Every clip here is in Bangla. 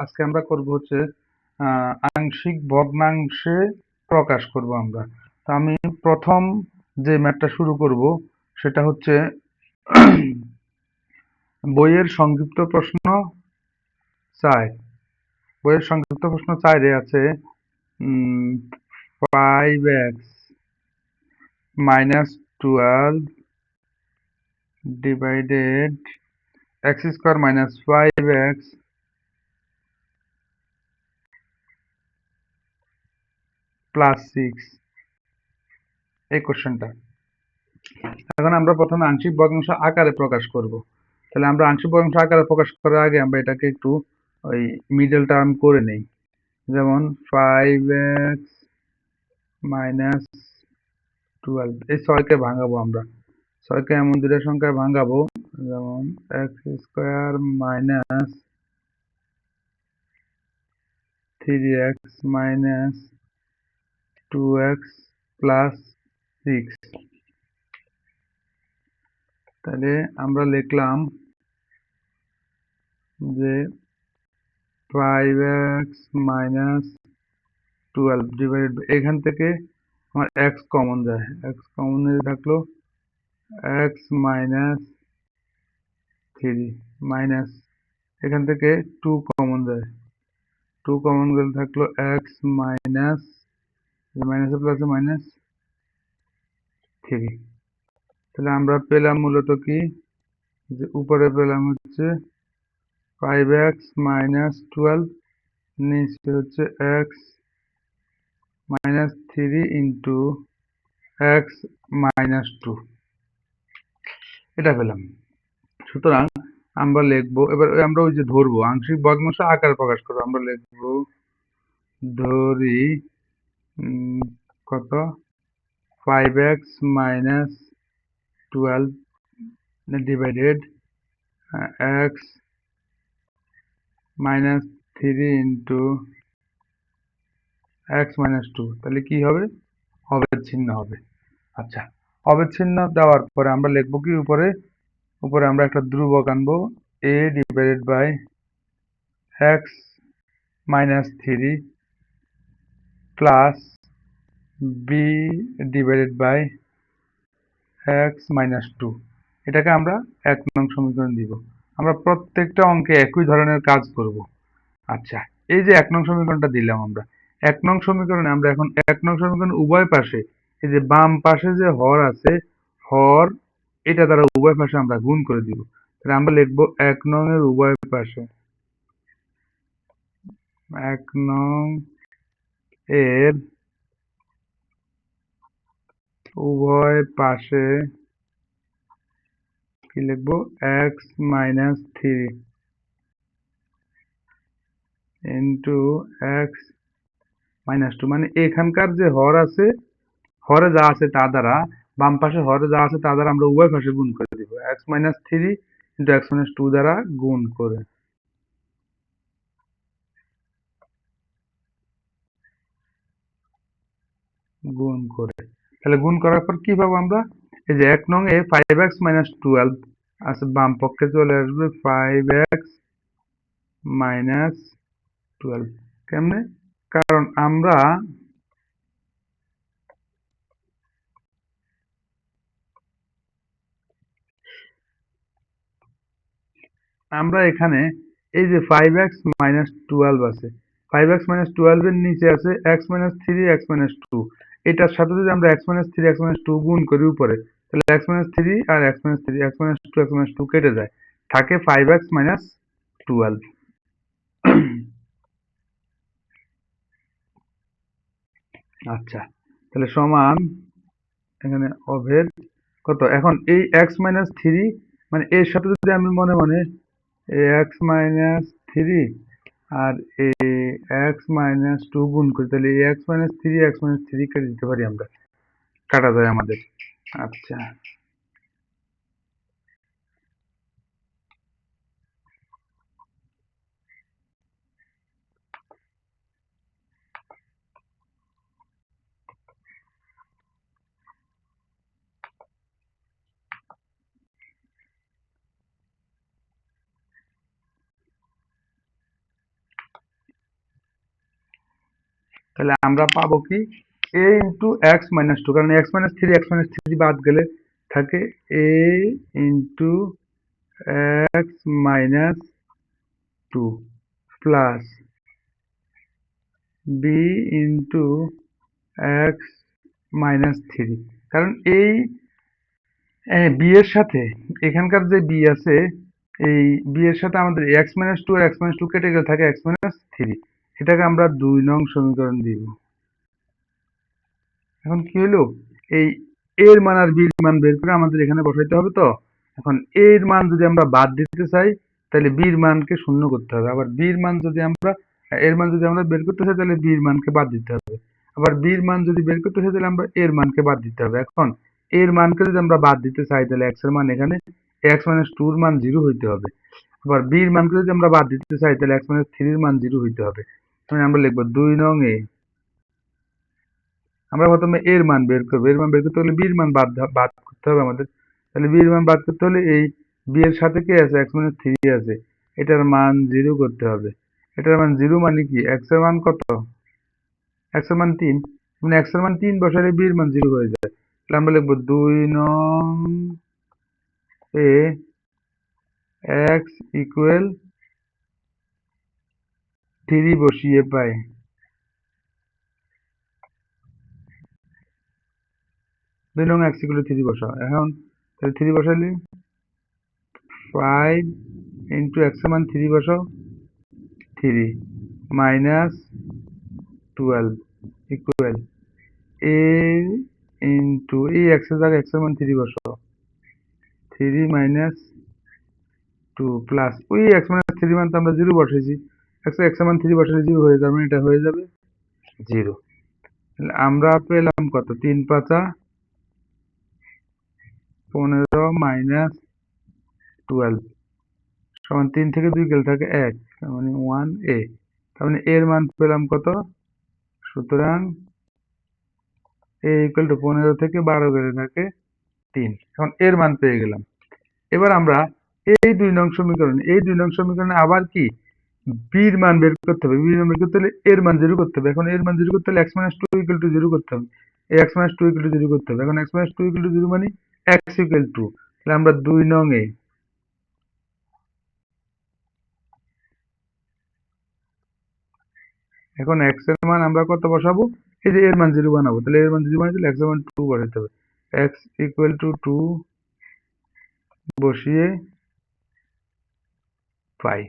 আজকে আমরা করব হচ্ছে আংশিক ভগ্নাংশে প্রকাশ করব আমরা। তো আমি প্রথম যে ম্যাথটা শুরু করব সেটা হচ্ছে বইয়ের সংক্ষিপ্ত প্রশ্ন 4। বইয়ের সংক্ষিপ্ত প্রশ্ন 4 এ আছে 5x minus 12 divided x square minus 5x plus 6 এই কোশ্চেনটা। এখন আমরা প্রথমে আংশিক ভগ্নাংশ আকারে প্রকাশ করব। তাহলে আমরা আংশিক ভগ্নাংশ আকারে প্রকাশ করার আগে আমরা এটাকে একটু ওই মিডল টার্ম করে নেই। যেমন 5x মাইনাস 12, এই 6কে ভাঙাবো আমরা। 6কে এমন দুটো সংখ্যায় ভাঙাবো, যেমন x square minus 3x minus 2x plus 6। তাহলে আমরা লিখলাম যে 5x মাইনাস 12 ডিভাইডেড, এখান থেকে আমার x কমন যায়, x কমন থাকলো x মাইনাস 3 মাইনাস, এখান থেকে 2 কমন যায়, 2 কমন গেলে থাকলো x মাইনাস, মাইনাসে প্লাসে মাইনাস 3। তাহলে আমরা পেলাম মূলত কি, যে উপরে পেলাম হচ্ছে 5x মাইনাস 12, নিচে হচ্ছে x minus 3 into x minus 2, এটা পেলাম। সুতরাং আমরা লিখবো, এবার আমরা ওই যে ধরবো আংশিক ভগ্নাংশ আকারে প্রকাশ করবো, আমরা লিখবো ধরি কত 5x minus 12 divided x minus 3 into x minus 2, তাহলে কি হবে, অবিচ্ছিন্ন হবে। আচ্ছা, অবিচ্ছিন্ন দেওয়ার পরে আমরা লিখবো কি, উপরে উপরে আমরা একটা ধ্রুবক আনবো, a divided by x minus 3 plus b divided by x minus 2, এটাকে আমরা 1 নং সমীকরণ দিব। আমরা প্রত্যেকটা অঙ্কে একই ধরনের কাজ করব। আচ্ছা, এই যে 1 নং সমীকরণটা দিলাম আমরা, 1 নং সমীকরণে আমরা এখন 1 নং সমীকরণ উভয় পাশে, এই যে বাম পাশে যে হর আছে, হর এটা দ্বারা উভয় পাশে আমরা গুণ করে দিব। তাহলে আমরা লিখবো 1 নং এর উভয় পাশে, 1 নং এর উভয় পাশে কি লিখবো, x minus 3 into x minus 2, মানে এখানকার যে হর আছে, হরে যা আছে তা দ্বারা, বাম পাশে হরে যা আছে তা দ্বারা আমরা উভয় পাশে গুণ করে দিব, x minus 3 into x minus 2 দ্বারা গুণ করে। তাহলে গুণ করার পর কি পাবো আমরা, এই যে 1 নং এ 5x মাইনাস 12 আছে, বাম পক্ষে চলে আসবে 5x মাইনাস 12। কেমনে, কারণ আমরা এখানে এই যে 5x মাইনাস 12 আছে, 5x মাইনাস 12 এর নিচে আছে x মাইনাস 3 x মাইনাস 2, এটার সাথে যদি আমরা x মাইনাস 3 x মাইনাস 2 গুণ করি উপরে, তাহলে x মাইনাস 3 আর x minus 3, x minus 2 x minus 2 কেটে যায়, থাকে 5x মাইনাস 12। আচ্ছা, তাহলে সমান, এখানে অভেদ কত, এখন এই x মাইনাস 3, মানে এর সাথে যদি আমি মনে মনে x মাইনাস 3 আর x মাইনাস 2 গুণ করি, তাহলে x মাইনাস 3 x মাইনাস 3 কেটে দিতে পারি আমরা, কাটা যায় আমাদের। আচ্ছা, তাহলে আমরা পাবো কি a into x minus two, কারণ এক্স মাইনাস থ্রি বাদ গেলে থাকে a into x minus two plus B into x minus three. কারণ এই বি এর সাথে এখানকার যে বি আছে, এই বি এর সাথে আমাদের এক্স মাইনাস টু আর এক্স মাইনাস টু কেটে গেলে থাকে এক্স মাইনাস থ্রি। এটাকে আমরা 2 নং সমীকরণ দিব। এখন কি হলো, এই এর মান আর বির মান বের করে আমাদের এখানে বসাইতে হবে। তো এখন এর মান যদি আমরা বাদ দিতে চাই তাহলে বির মানকে শূন্য করতে হবে, আবার বির মান যদি আমরা এর মান যদি আমরা বের করতে চাই তাহলে বির মানকে বাদ দিতে হবে, আবার বির মান যদি বের করতে চাই তাহলে আমরা এর মানকে বাদ দিতে হবে। এখন এর মানকে যদি আমরা বাদ দিতে চাই তাহলে এক্স এর মান এখানে এক্স মাইনাস টুর মান 0 হইতে হবে, আবার বির মানকে যদি আমরা বাদ দিতে চাই তাহলে এক্স মাইনাস থ্রির মান 0 হইতে হবে। তাহলে আমরা লিখবো 2 নং এ আমরা প্রথমে এর মান বের করবো, এর মান বের করতে হলে বির মান বাদ করতে হবে আমাদের। তাহলে বির মান বাদ করতে হলে এই বি এর সাথে কি আছে, এক্স মাইনাস থ্রি আছে, এটার মান 0 করতে হবে। এটার মান 0 মানে কি, এক্স এর মান কত, এক্স এর মান 3, মানে এক্স এর মান 3 বসালে বির মান 0 হয়ে যায়। তাহলে আমরা লিখবো 2 নং এ এক্স ইকুয়াল 3 বসিয়ে পাই 2 নং এক্স ইকুয়াল 3 বসাও। এখন তাহলে 3 বসালে 5 ইন্টু এক্স এর মান 3 বসাও 3 মাইনাস 12 ইকুয়াল এ ইন্টু এই এক্স এর জায়গায় এক্স এর মান 3 বসাও 3 মাইনাস 2 প্লাস ওই এক্স মাইনাস 3 মান তো আমরা 0 বসাইছি, এক্স এর মান 3 বসালে 0 হয়ে যাবে, এটা হয়ে যাবে 0। তাহলে আমরা পেলাম কত, 3 পাঁচা 15 মাইনাস 12 সমান 3 থেকে 2 গেলে থাকে 1, তার মানে 1 এ, তার মানে এর মান পেলাম কত, সুতরাং এ ইকুয়াল টু 15 থেকে 12 গেলে থাকে 3। এখন এর মান পেয়ে গেলাম। এবার আমরা এই 2 নং সমীকরণে আবার কি বির মান বের করতে হবে, বির মান বের করতে হলে এর মান 0 করতে হবে। এখন এর মান 0 করতে হলে x minus two equal to 0 করতে হবে, এই x minus two equal to 0 করতে হবে। এখন x minus two equal to 0 মানে এক্স ইকুয়াল টু, তাহলে আমরা 2 নং এ এখন এক্স এর মান আমরা কত বসাবো, এই যে এর মান 0 বানাবো, তাহলে এর মান 0 বানাতে এক্স এর মান 2 বসাতে হবে, এক্স ইকুয়াল টু 2 বসিয়ে পাই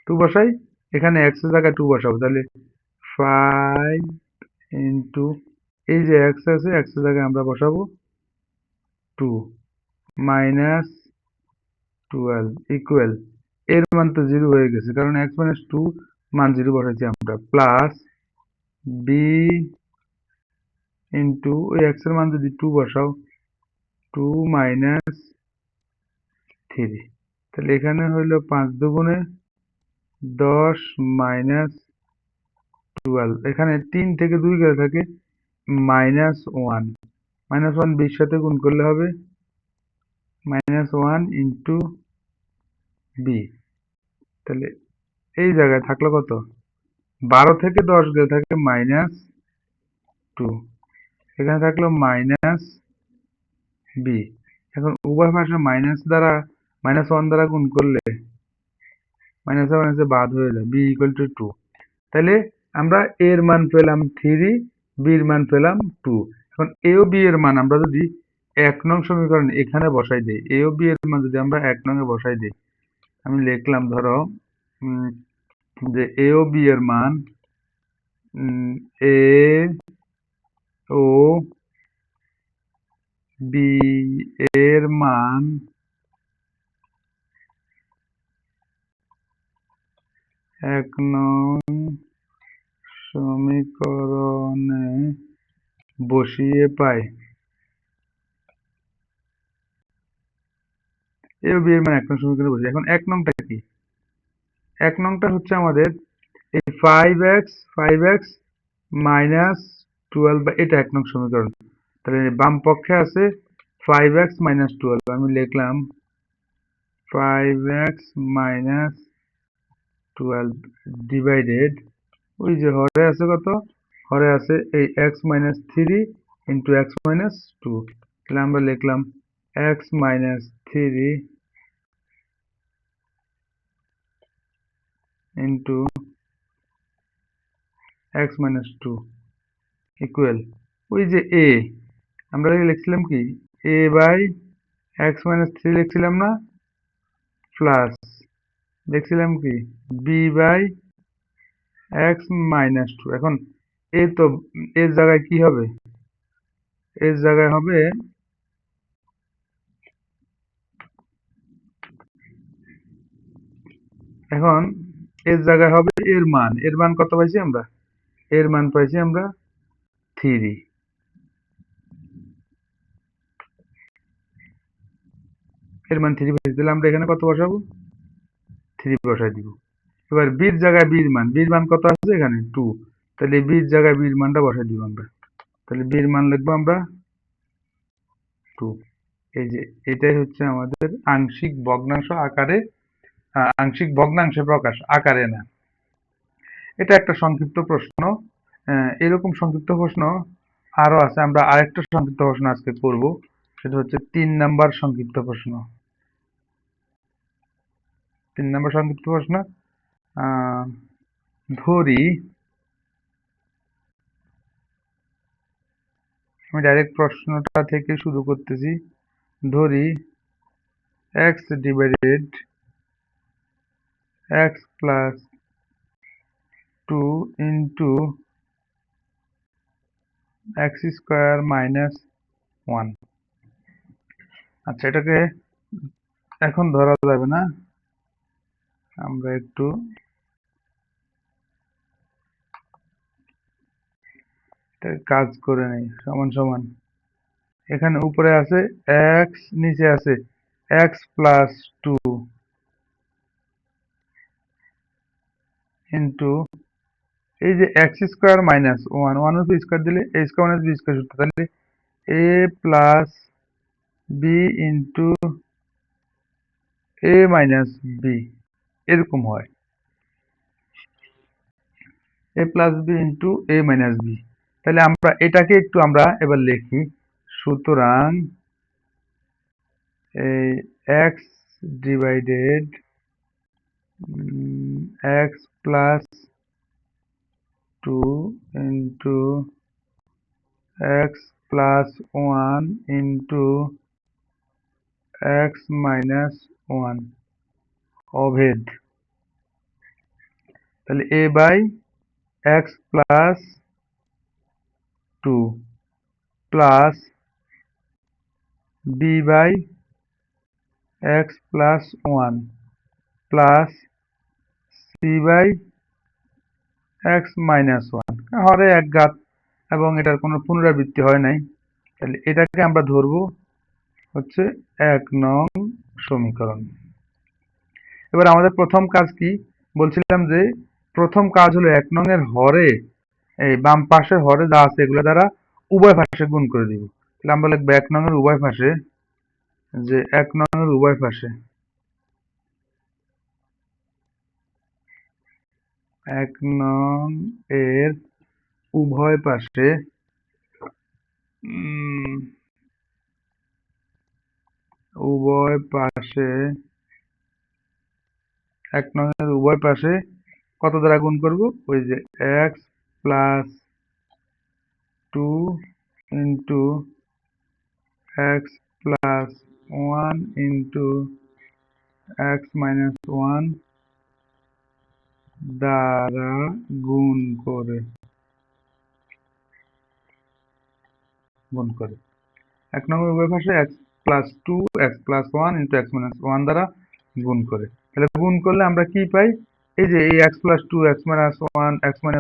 2 বসাই, এখানে এক্স এর জায়গায় 2 বসাবো, তাহলে 5 ইন্টু এই যে এক্স আছে এক্স এর জায়গায় আমরা বসাবো 2 মাইনাস 12 ইকুয়াল এর মান তো 0 হয়ে গেছে কারণ এক্স মাইনাস 2 মান 0 বসাইছি আমরা, প্লাস বি ইন্টু ওই এক্স এর মান যদি 2 বসাও 2 মাইনাস 3, তাহলে এখানে হইলো 5 দুগুণে 10 মাইনাস 12, এখানে 3 থেকে 2 গেলে থাকে মাইনাস 1, মাইনাস 1 20 সাথে গুণ করলে হবে মাইনাস 1 ইন্টু বি, তাহলে এই জায়গায় থাকলো কত, 12 থেকে 10 গেলে থাকে মাইনাস 2, এখানে থাকলো মাইনাস বি। এখন উভয় পাশে মাইনাস 1 দ্বারা গুণ করলে মাইনাসে মাইনাসে বাদ হয়ে যায়, বি ইকুয়াল টু 2। তাহলে আমরা এর মান পেলাম 3, বির মান পেলাম 2। এখন এ ও বি এর মান আমরা যদি 1 নং সমীকরণ এখানে বসাই দিই, এ ও বি এর মান যদি আমরা 1 নং এ বসাই দিই, আমি লিখলাম ধরো যে এ ও বি এর মান এ ও বি এর মান 1 নং সমীকরণে বসিয়ে পাই এ ও বি এর মান 1 নং সমীকরণে বসিয়ে। এখন 1 নংটা কি, 1 নংটা হচ্ছে আমাদের এই 5x মাইনাস 12 এটা 1 নং সমীকরণ। তাহলে বাম পক্ষে আছে 5x মাইনাস 12, আমি লিখলাম 5x মাইনাস 12 ডিভাইডেড ওই যে হরে আছে কত, হরে আছে এই x minus three into x minus two. তাহলে আমরা লিখলাম x minus three into x minus two equal ওই যে এ, আমরা লিখছিলাম কি A by x minus three লিখছিলাম না, প্লাস লিখছিলাম কি B by x minus two. এখন এ তো এর জায়গায় কি হবে, এর জায়গায় হবে এখন এর জায়গায় হবে এর মান, এর মান কত পাইছি আমরা, এর মান পাইছি আমরা থ্রি। এর মান থ্রি পাইছি, তাহলে আমরা এখানে কত বসাবো, থ্রি বসাই দিব। এবার বির জায়গায় বির মান, বির মান কত আছে এখানে টু, তাহলে বির জায়গায় বির মানটা বসাই দিব আমরা। তাহলে বির মান লিখবো আমরা টু। এই যে এটাই হচ্ছে আমাদের আংশিক ভগ্নাংশ আকারে, আংশিক ভগ্নাংশে প্রকাশ আকারে না। এটা একটা সংক্ষিপ্ত প্রশ্ন। এরকম সংক্ষিপ্ত প্রশ্ন আরো আছে, আমরা আরেকটা সংক্ষিপ্ত প্রশ্ন আজকে করব, সেটা হচ্ছে 3 নাম্বার সংক্ষিপ্ত প্রশ্ন। 3 নাম্বার সংক্ষিপ্ত প্রশ্ন, ধরি আমি ডাইরেক্ট প্রশ্নটা থেকে শুরু করতেছি। ধরি x divided x plus two into x square minus one. আচ্ছা, এটাকে এখন ধরা যাবে না, আমরা একটু কাজ করে নেই। সমান সমান এখানে উপরে আছে এক্স, নিচে আছে এক্স প্লাস টু ইন্টু এই যে x square minus one, one উপর স্কোয়ার দিলে a square minus b square সূত্র, তাহলে a plus B into a minus b, এরকম হয় a plus B into a minus b. তাহলে আমরা এটাকে একটু আমরা এবার লিখি। সুতরাং এই x divided x plus two into x plus one into x minus one অভেদ। তাহলে a by x plus two plus b by x plus one plus c by x minus one, হরে এক ঘাত এবং এটার কোনো পুনরাবৃত্তি হয় নাই। তাহলে এটাকে আমরা ধরবো হচ্ছে 1 নং সমীকরণ। এবার আমাদের প্রথম কাজ কি বলছিলাম, যে প্রথম কাজ হলো 1 নং এর হরে, এই বাম পাশে হরে যা আছে এগুলো দ্বারা উভয় পাশে গুণ করে দিব। তাহলে আমরা লিখবো 1 নং এর উভয় পাশে, যে 1 নং এর উভয় পাশে 1 নং এর উভয় পাশে উভয় পাশে 1 নং এর উভয় পাশে কত দ্বারা গুণ করব, ওই যে x plus two into x plus one into x minus one দ্বারা গুণ করে 1 নং এর উভয় পাশে x plus two x plus one into x minus one দ্বারা গুণ করে। তাহলে গুণ করলে আমরা কি পাই, এই যে এই x plus two x minus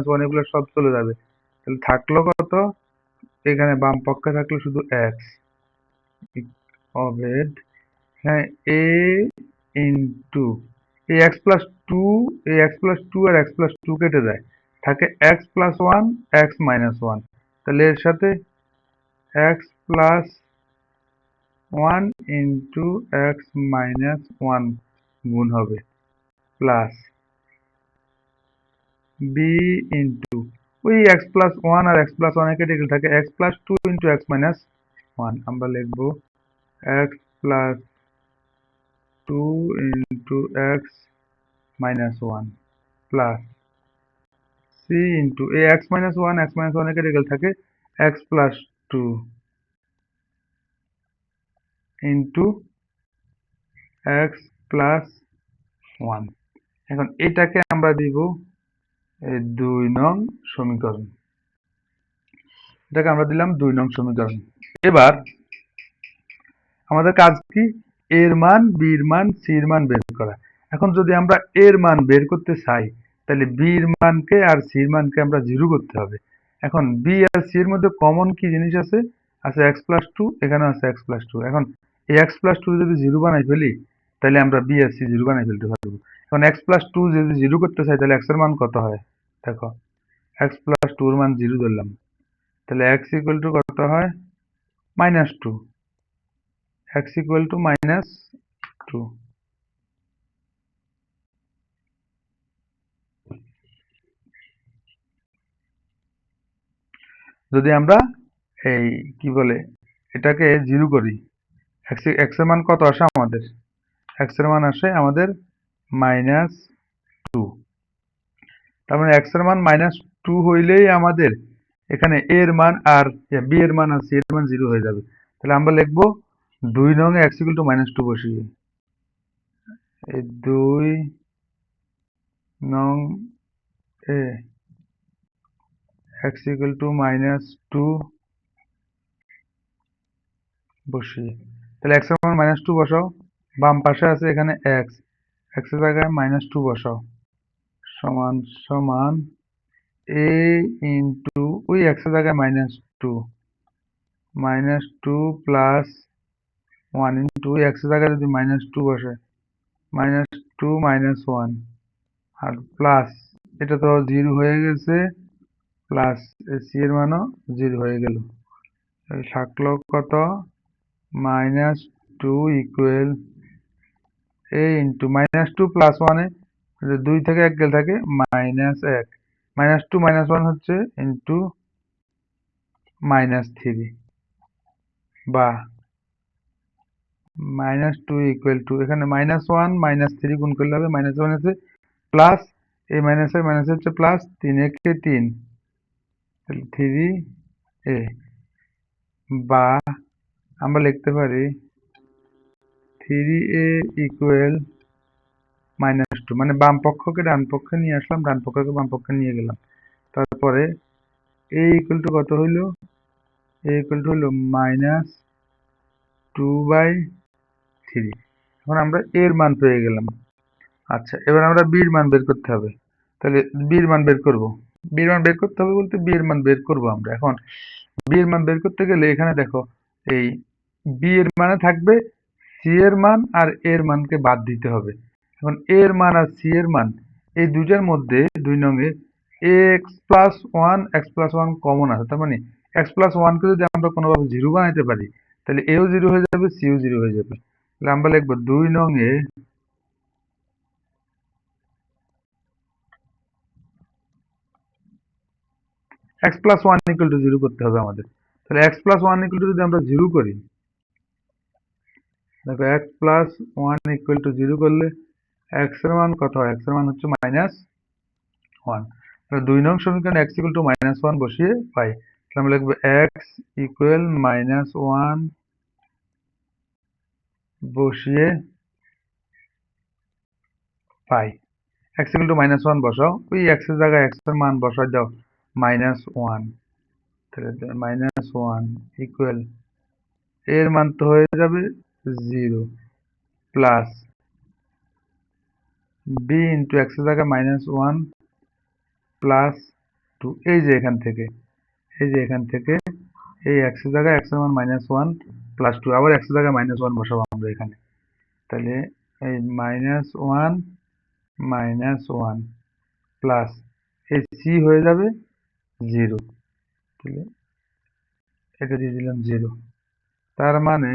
one এগুলো সব চলে যাবে। তাহলে থাকলো কত, এখানে বাম পক্ষে থাকলো শুধু এক্স অভেদ, হ্যাঁ এ ইন্টু এই এক্স প্লাস টু, এই এক্স প্লাস টু আর এক্স প্লাস টু কেটে যায়, থাকে x plus one x minus one. তাহলে এর সাথে x plus one into x minus one গুণ হবে প্লাস বি ইন্টু ওই এক্স প্লাস ওয়ান আর এক্স প্লাস ওয়ান কেটে গেলে থাকে x plus two into x minus one. আমরা লিখবো x plus two into x minus one plus C into এই এক্স মাইনাস ওয়ান কেটে গেলে থাকে x plus two into x plus one. এখন এটাকে আমরা দিব এই ২ নং সমীকরণ। এটাকে আমরা দিলাম ২ নং সমীকরণ। এবার আমাদের কাজ কি? এর মান, বির মান, সির মান বের করা। এখন যদি আমরা এর মান বের করতে চাই তাহলে বির মানকে আর সির মানকে আমরা 0 করতে হবে। এখন বি আর সি এর মধ্যে কমন কি জিনিস আছে? আছে এক্স প্লাস টু, এখানে আছে এক্স প্লাস টু। এখন এই এক্স প্লাস টু যদি 0 বানাই ফেলি তাহলে আমরা বি আর সি 0 বানাই ফেলতে পারবো। এখন এক্স প্লাস টু যদি 0 করতে চাই তাহলে এক্স এর মান কত হয়? দেখো এক্স প্লাস টু এর মান 0 ধরলাম, তাহলে এক্স ইকুয়াল টু কত হয়? Minus two. X equal to minus two. যদি আমরা এই কি বলে এটাকে 0 করি, এক্স এর মান কত আসে আমাদের? এক্স এর মান আসে আমাদের মাইনাস টু। তার মানে এক্স এর মান মাইনাস টু হইলেই আমাদের এখানে এ এর মান আর বি এর মান আর সি এর মান 0 হয়ে যাবে। তাহলে আমরা লিখবো 2 নং এ x equal to minus two বসিয়ে এই 2 নং এ x equal to minus two বসিয়ে, তাহলে এক্স এর মান মাইনাস টু বসাও। বাম পাশে আছে এখানে এক্স, এক্স এর জায়গায় মাইনাস টু বসাও, সমান সমান এ ইন্টু ওই এক্স এর জায়গায় minus two plus one into x এর জায়গায় যদি মাইনাস টু বসে মাইনাস টু মাইনাস ওয়ান আর প্লাস এটা তো 0 হয়ে গেছে, প্লাস সি এর মানও 0 হয়ে গেল। থাকলো কত? Minus two equal a into minus two plus ওয়ানে 2 থেকে 1 গেলে থাকে minus 1, minus two minus one হচ্ছে ইন্টু মাইনাস থ্রি, বা মাইনাস টু ইকুয়াল টু এখানে মাইনাস ওয়ান মাইনাস থ্রি গুণ করলে হবে মাইনাস ওয়ান আছে প্লাস এই মাইনাসের মাইনাস হচ্ছে প্লাস, 3 একে 3, তাহলে থ্রি এ, বা আমরা লিখতে পারি থ্রি এ ইকুয়াল মাইনাস টু, মানে বাম পক্ষকে ডান পক্ষে নিয়ে আসলাম, ডান পক্ষকে বাম পক্ষে নিয়ে গেলাম। তারপরে এ ইকুয়াল টু কত হইলো? এ ইকুয়াল টু হইলো মাইনাস টু বাই থ্রি। এখন আমরা এর মান পেয়ে গেলাম। আচ্ছা, এবার আমরা বির মান বের করতে হবে। তাহলে বির মান বের করব। বির মান বের করতে হবে বলতে বির মান বের করব আমরা। এখন বির মান বের করতে গেলে এখানে দেখো এই বি এর মানে থাকবে সি এর মান আর এর মানকে বাদ দিতে হবে। এখন এর মান আর সি এর মান এই দুইটার মধ্যে 2 নং এ এক্স প্লাস ওয়ান কমন আছে। তার মানে এক্স প্লাস ওয়ানকে যদি আমরা কোনোভাবে 0 বানাইতে পারি তাহলে এও 0 হয়ে যাবে, সিও 0 হয়ে যাবে। তাহলে আমরা লিখবো 2 নং এ x plus one equal to 0 করতে হবে আমাদের। তাহলে x plus one equal to যদি আমরা 0 করি, দেখো x plus one equal to 0 করলে এক্স এর মান কত হয়? এক্স এর মান হচ্ছে মাইনাস ওয়ান। তাহলে 2 নং সমীকরণে x equal to minus one বসিয়ে পাই। তাহলে আমরা লিখবো এক্স ইকুয়াল মাইনাস ওয়ান বসিয়ে পাই। X equal to minus one বসাও, ওই এক্স এর জায়গায় এক্স এর মান বসাই দাও মাইনাস ওয়ান, তাহলে মাইনাস ওয়ান ইকুয়াল এর মান তো হয়ে যাবে 0 প্লাস বি ইন্টু এক্স এর জায়গায় মাইনাস ওয়ান প্লাস টু, এই যে এখান থেকে এই এক্স এর জায়গায় এক্স এর মান মাইনাস ওয়ান প্লাস টু, আবার এক্স এর জায়গায় মাইনাস ওয়ান বসাবো আমরা এখানে। তাহলে এই মাইনাস ওয়ান প্লাস এই সি হয়ে যাবে 0, তাহলে এটা দিয়ে দিলাম 0। তার মানে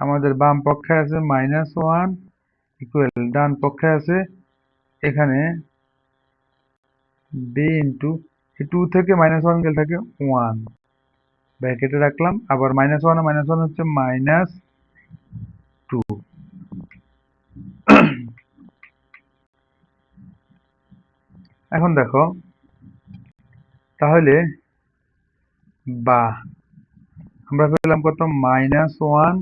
আমাদের বাম পক্ষে আছে মাইনাস ওয়ান ইকুয়াল ডান পক্ষে আছে এখানে বি ইন্টু এই 2 থেকে -1 গেলে থাকে 1 ব্র্যাকেটে রাখলাম, আবার -1 আর -1 হচ্ছে -2। এখন দেখো তাহলে বা আমরা পেলাম কত, -1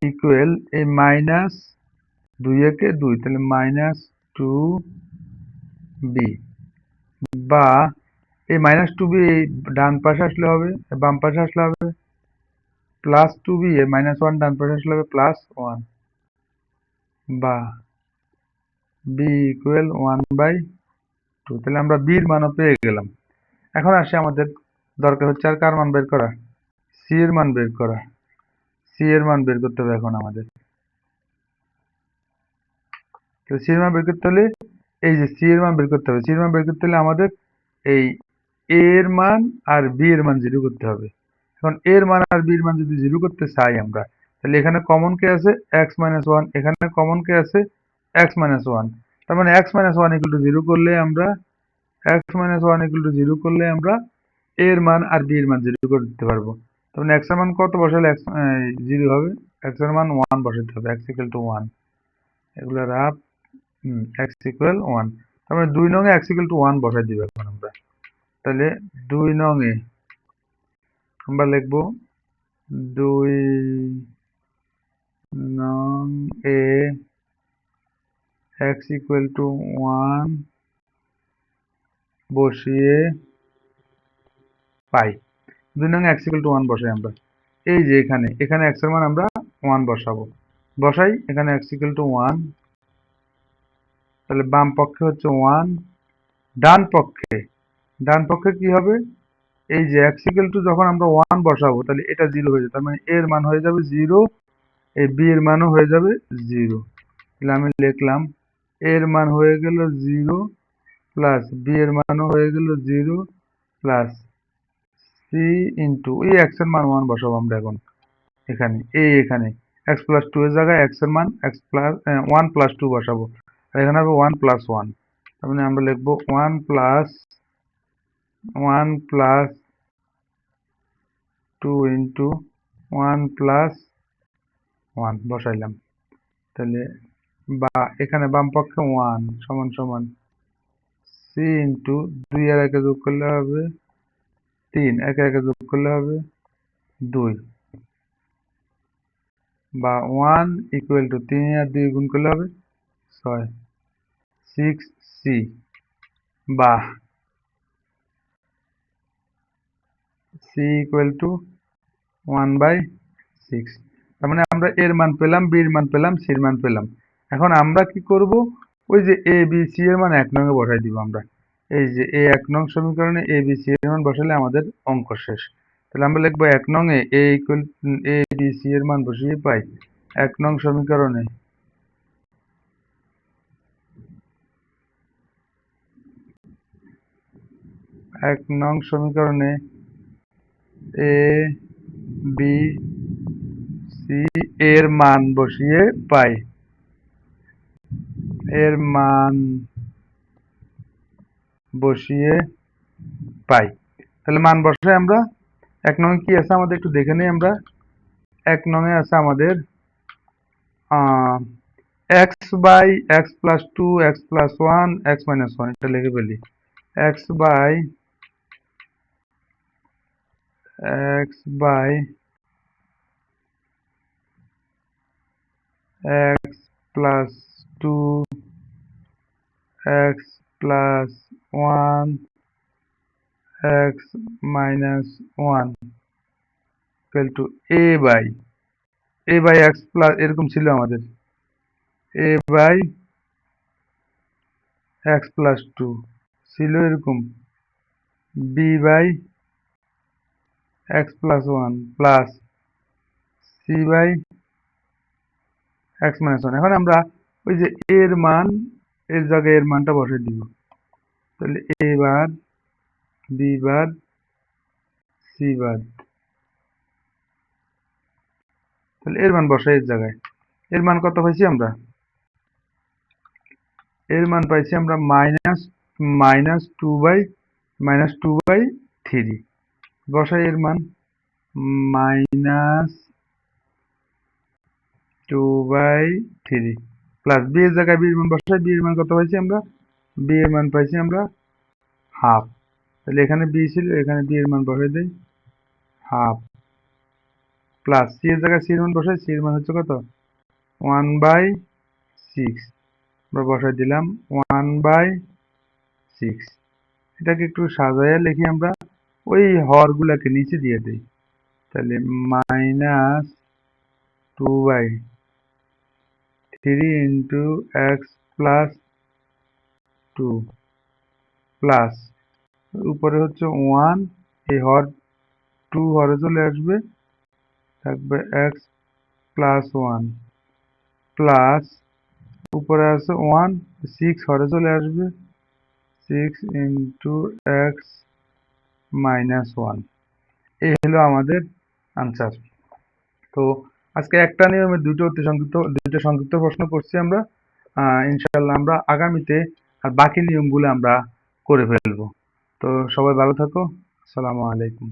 ইকুয়াল এই মাইনাস 2 একে 2, তাহলে -2b, বা এই -2b এই ডান পাশে আসলে হবে, বাম পাশে আসলে হবে +2b, এর -1 ডান পাশে আসলে হবে +1, বা b ইকুয়াল 1/2। তাহলে আমরা b এর মানও পেয়ে গেলাম। এখন আসে আমাদের দরকার হচ্ছে আর কার মান বের করা, c এর মান বের করা। c এর মান বের করতে হবে এখন আমাদের। তো c এর মান বের করতে হলে এই যে c এর মান বের করতে হবে। c এর মান বের করতে হলে আমাদের এই a এর মান আর b এর মান 0 করতে হবে। এখন a এর মান আর b এর মান যদি 0 করতে চাই আমরা, তাহলে এখানে কমন কে আছে x - 1, এখানে কমন কে আছে x - 1। তার মানে x - 1 = 0 করলে আমরা x - 1 = 0 করলে আমরা a এর মান আর b এর মান 0 করে দিতে পারবো। তার মানে x এর মান কত বসালে x 0 হবে, x এর মান 1 বসাতে হবে, x = 1। এগুলো রাফ, x = 1। তার মানে 2 নং এ x = 1 বসাই দিব এখন আমরা। তাহলে 2 নং এ আমরা লিখব 2 নং এ x = 1 বসিয়ে পাই। 2 নং এ x = 1 বসাই আমরা। এই যে এখানে x এর মান আমরা 1 বসাবো। বসাই এখানে x = 1, তাহলে বাম পক্ষে হচ্ছে 1, ডান পক্ষে কি হবে, এই যে x = যখন আমরা 1 বসাবো তাহলে এটা 0 হয়ে যাবে, তার মানে a এর মান হয়ে যাবে 0, এই b এর মানও হয়ে যাবে 0। তাহলে আমি লিখলাম a এর মান হয়ে গেল 0 প্লাস b এর মানও হয়ে গেল 0 প্লাস c ইন্টু এই x এর মান 1 বসাবো আমরা এখন এখানে x + 2 এর জায়গায় x এর মান 1 + 2 বসাবো, আর এখানে হবে 1 + 1। তার মানে আমরা লিখবো 1 + 2 ইন্টু 1 + 1 বসাইলাম। তাহলে বা এখানে বাম পক্ষে 1 সমান সমান c ইন্টু 2 আর 1 যোগ করলে হবে 3, 1 আর 1 যোগ করলে হবে 2, বা 1 = 3 আর 2 গুণ করলে হবে 6, 6c, বা c = 1/6। তার মানে আমরা এর মান পেলাম, b এর মান পেলাম, c এর মান পেলাম। এখন আমরা কি করব, ওই যে a b c এর মান 1 নং এ বসাই দিব আমরা। এই যে এই 1 নং সমীকরণে a b c এর মান বসালে আমাদের অঙ্ক শেষ। তাহলে আমরা লিখব 1 নং এ a b c এর মান বসিয়ে পাই 1 নং সমীকরণে 1 নং সমীকরণে a b c এর মান বসিয়ে পাই, এর মান বসিয়ে পাই। তাহলে মান বসাই আমরা। 1 নং এ কি আছে আমাদের একটু দেখে নেই আমরা। 1 নং এ আছে আমাদের x by x + 2, x + 1, x - 1, এটা লিখে ফেলি। x by x + 2, x + 1, x - 1 a by x plus এরকম ছিল আমাদের, a বাই x + 2 ছিল এরকম, b by x + 1 plus c by x - 1। এখন আমরা ওই যে এর মান, এর জায়গায় এর মানটা বসাই দিব। তাহলে a বাদ, b বাদ, c বাদ, তাহলে এর মান বসাই এর জায়গায়। এর মান কত পাইছি আমরা, এর মান পাইছি আমরা -2/3 বসাই এর মান -2/3 প্লাস বি এর জায়গায় বি এর মান বসাই, বি এর মান কত পাইছি আমরা, বি এর মান পাইছি আমরা হাফ। তাহলে এখানে বি ছিল, এখানে বি এর মান বসাই দেই হাফ, প্লাস সি এর জায়গায় সি এর মান বসাই, সি এর মান হচ্ছে কত 1/6 আমরা বসাই দিলাম 1/6। এটাকে একটু সাজাইয়া লিখি আমরা, ওই হরগুলাকে নিচে দিয়ে দেই। তাহলে -2/3 ইন্টু এক্স প্লাস 2 প্লাস উপরে হচ্ছে 1, এই হর 2 হরে চলে আসবে, থাকবে এক্স প্লাস 1 প্লাস উপরে আছে 1, 6 হরে চলে আসবে, 6 ইন্টু এক্স মাইনাস 1। এই হলো আমাদের আনসার। তো আজকে একটা নিয়মে দুইটা সংক্ষিপ্ত প্রশ্ন করছি আমরা। ইনশাআল্লাহ আমরা আগামীতে আর বাকি নিয়মগুলো আমরা করে ফেলবো। তো সবাই ভালো থাকো। আসসালামু আলাইকুম।